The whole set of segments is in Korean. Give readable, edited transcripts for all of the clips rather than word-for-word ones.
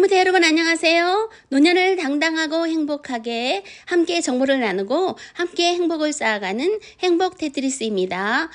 하무태 여러분 안녕하세요. 노년을 당당하고 행복하게 함께 정보를 나누고 함께 행복을 쌓아가는 행복 테트리스입니다.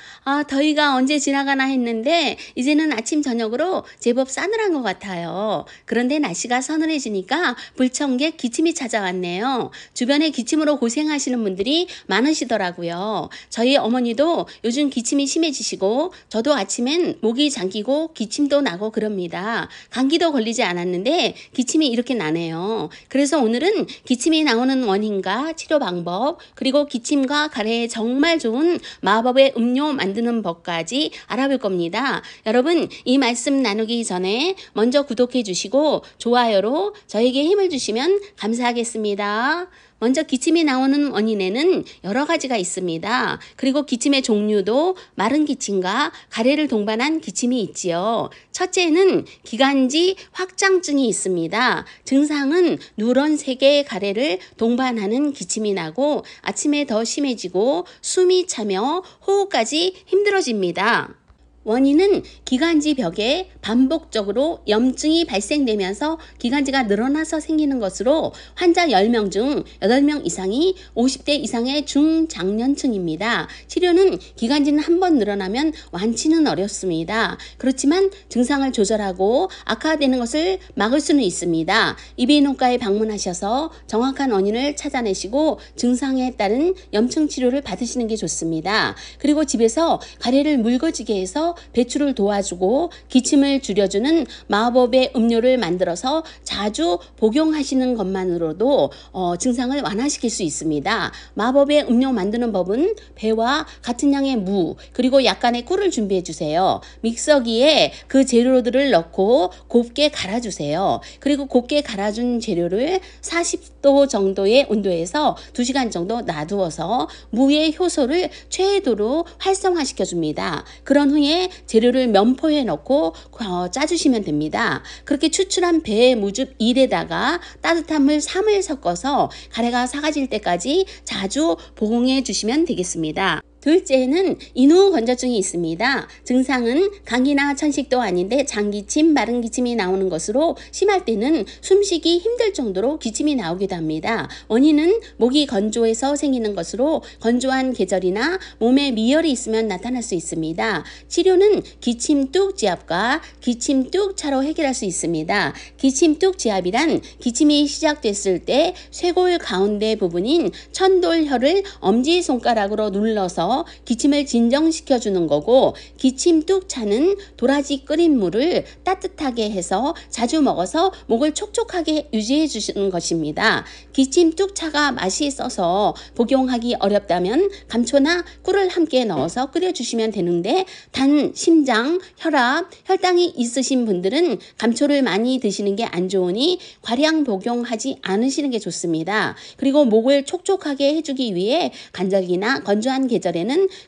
더위가 언제 지나가나 했는데 이제는 아침 저녁으로 제법 싸늘한 것 같아요. 그런데 날씨가 서늘해지니까 불청객 기침이 찾아왔네요. 주변에 기침으로 고생하시는 분들이 많으시더라고요. 저희 어머니도 요즘 기침이 심해지시고 저도 아침엔 목이 잠기고 기침도 나고 그럽니다. 감기도 걸리지 않았는데 기침이 이렇게 나네요. 그래서 오늘은 기침이 나오는 원인과 치료 방법, 그리고 기침과 가래에 정말 좋은 마법의 음료 만드는 법까지 알아볼 겁니다. 여러분, 이 말씀 나누기 전에 먼저 구독해 주시고 좋아요로 저에게 힘을 주시면 감사하겠습니다. 먼저 기침이 나오는 원인에는 여러 가지가 있습니다. 그리고 기침의 종류도 마른 기침과 가래를 동반한 기침이 있지요. 첫째는 기관지 확장증이 있습니다. 증상은 누런색의 가래를 동반하는 기침이 나고 아침에 더 심해지고 숨이 차며 호흡까지 힘들어집니다. 원인은 기관지 벽에 반복적으로 염증이 발생되면서 기관지가 늘어나서 생기는 것으로 환자 10명 중 8명 이상이 50대 이상의 중장년층입니다. 치료는 기관지는 한번 늘어나면 완치는 어렵습니다. 그렇지만 증상을 조절하고 악화되는 것을 막을 수는 있습니다. 이비인후과에 방문하셔서 정확한 원인을 찾아내시고 증상에 따른 염증 치료를 받으시는 게 좋습니다. 그리고 집에서 가래를 묽어지게 해서 배출을 도와주고 기침을 줄여주는 마법의 음료를 만들어서 자주 복용하시는 것만으로도 증상을 완화시킬 수 있습니다. 마법의 음료 만드는 법은 배와 같은 양의 무 그리고 약간의 꿀을 준비해 주세요. 믹서기에 그 재료들을 넣고 곱게 갈아주세요. 그리고 곱게 갈아준 재료를 40도 정도의 온도에서 2시간 정도 놔두어서 무의 효소를 최대로 활성화시켜 줍니다. 그런 후에 재료를 면포에 넣고 짜주시면 됩니다. 그렇게 추출한 배 무즙 1에다가 따뜻한 물 3을 섞어서 가래가 사라질 때까지 자주 복용해 주시면 되겠습니다. 둘째는 인후 건조증이 있습니다. 증상은 감기나 천식도 아닌데 장기침, 마른 기침이 나오는 것으로 심할 때는 숨쉬기 힘들 정도로 기침이 나오기도 합니다. 원인은 목이 건조해서 생기는 것으로 건조한 계절이나 몸에 미열이 있으면 나타날 수 있습니다. 치료는 기침 뚝지압과 기침 뚝차로 해결할 수 있습니다. 기침 뚝지압이란 기침이 시작됐을 때 쇄골 가운데 부분인 천돌혈을 엄지손가락으로 눌러서 기침을 진정시켜 주는 거고, 기침 뚝차는 도라지 끓인 물을 따뜻하게 해서 자주 먹어서 목을 촉촉하게 유지해 주시는 것입니다. 기침 뚝차가 맛이 써서 복용하기 어렵다면 감초나 꿀을 함께 넣어서 끓여주시면 되는데, 단 심장, 혈압, 혈당이 있으신 분들은 감초를 많이 드시는 게 안 좋으니 과량 복용하지 않으시는 게 좋습니다. 그리고 목을 촉촉하게 해주기 위해 간절기나 건조한 계절에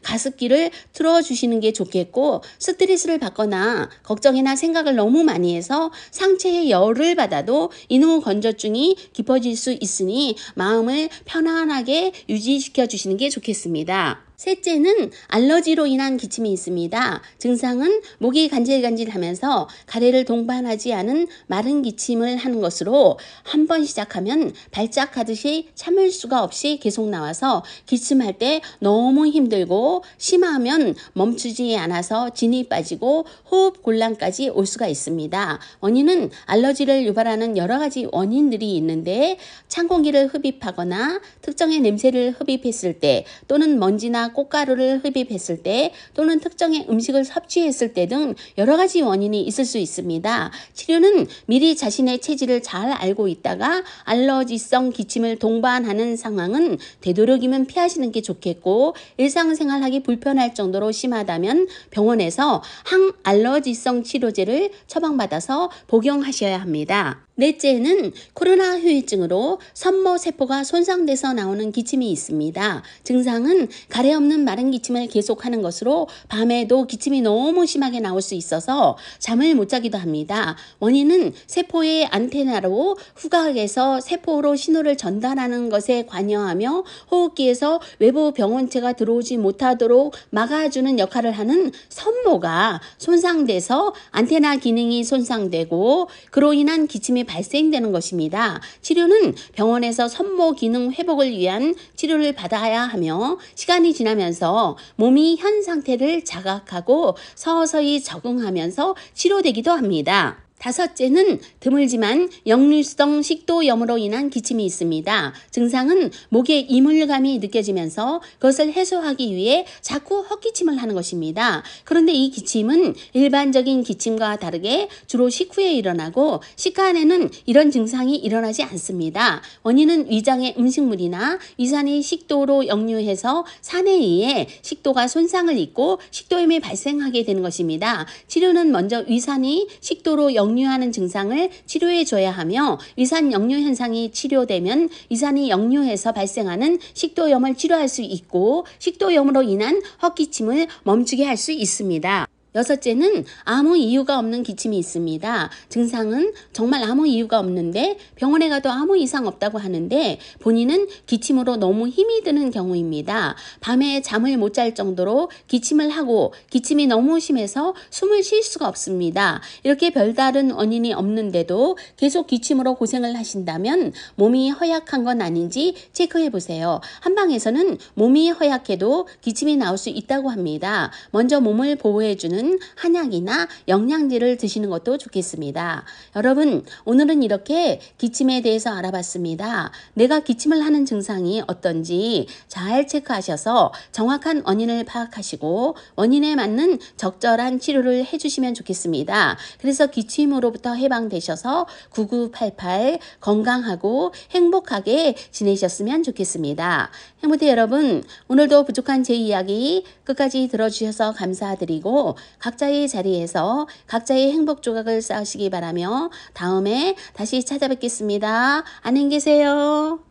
가습기를 틀어주시는 게 좋겠고, 스트레스를 받거나 걱정이나 생각을 너무 많이 해서 상체에 열을 받아도 인후 건조증이 깊어질 수 있으니 마음을 편안하게 유지시켜 주시는 게 좋겠습니다. 셋째는 알러지로 인한 기침이 있습니다. 증상은 목이 간질간질하면서 가래를 동반하지 않은 마른 기침을 하는 것으로 한 번 시작하면 발작하듯이 참을 수가 없이 계속 나와서 기침할 때 너무 힘들고 심하면 멈추지 않아서 진이 빠지고 호흡 곤란까지 올 수가 있습니다. 원인은 알러지를 유발하는 여러 가지 원인들이 있는데, 찬 공기를 흡입하거나 특정의 냄새를 흡입했을 때, 또는 먼지나 꽃가루를 흡입했을 때, 또는 특정의 음식을 섭취했을 때 등 여러 가지 원인이 있을 수 있습니다. 치료는 미리 자신의 체질을 잘 알고 있다가 알러지성 기침을 동반하는 상황은 되도록이면 피하시는 게 좋겠고, 일상생활하기 불편할 정도로 심하다면 병원에서 항알러지성 치료제를 처방받아서 복용하셔야 합니다. 넷째는 코로나 후유증으로 섬모세포가 손상돼서 나오는 기침이 있습니다. 증상은 가래 없는 마른 기침을 계속하는 것으로 밤에도 기침이 너무 심하게 나올 수 있어서 잠을 못 자기도 합니다. 원인은 세포의 안테나로 후각에서 세포로 신호를 전달하는 것에 관여하며 호흡기에서 외부 병원체가 들어오지 못하도록 막아주는 역할을 하는 섬모가 손상돼서 안테나 기능이 손상되고, 그로 인한 기침이 발생되는 것입니다. 치료는 병원에서 선모 기능 회복을 위한 치료를 받아야 하며 시간이 지나면서 몸이 현 상태를 자각하고 서서히 적응하면서 치료되기도 합니다. 다섯째는 드물지만 역류성 식도염으로 인한 기침이 있습니다. 증상은 목에 이물감이 느껴지면서 그것을 해소하기 위해 자꾸 헛기침을 하는 것입니다. 그런데 이 기침은 일반적인 기침과 다르게 주로 식후에 일어나고 식간에는 이런 증상이 일어나지 않습니다. 원인은 위장의 음식물이나 위산이 식도로 역류해서 산에 의해 식도가 손상을 입고 식도염이 발생하게 되는 것입니다. 치료는 먼저 위산이 식도로 역류하는 증상을 치료해 줘야 하며 위산 역류 현상이 치료되면 위산이 역류해서 발생하는 식도염을 치료할 수 있고 식도염으로 인한 헛기침을 멈추게 할 수 있습니다. 여섯째는 아무 이유가 없는 기침이 있습니다. 증상은 정말 아무 이유가 없는데 병원에 가도 아무 이상 없다고 하는데 본인은 기침으로 너무 힘이 드는 경우입니다. 밤에 잠을 못 잘 정도로 기침을 하고 기침이 너무 심해서 숨을 쉴 수가 없습니다. 이렇게 별다른 원인이 없는데도 계속 기침으로 고생을 하신다면 몸이 허약한 건 아닌지 체크해 보세요. 한방에서는 몸이 허약해도 기침이 나올 수 있다고 합니다. 먼저 몸을 보호해주는 한약이나 영양제를 드시는 것도 좋겠습니다. 여러분, 오늘은 이렇게 기침에 대해서 알아봤습니다. 내가 기침을 하는 증상이 어떤지 잘 체크하셔서 정확한 원인을 파악하시고 원인에 맞는 적절한 치료를 해주시면 좋겠습니다. 그래서 기침으로부터 해방되셔서 9988 건강하고 행복하게 지내셨으면 좋겠습니다. 행복대 여러분, 오늘도 부족한 제 이야기 끝까지 들어주셔서 감사드리고 각자의 자리에서 각자의 행복 조각을 쌓으시기 바라며 다음에 다시 찾아뵙겠습니다. 안녕히 계세요.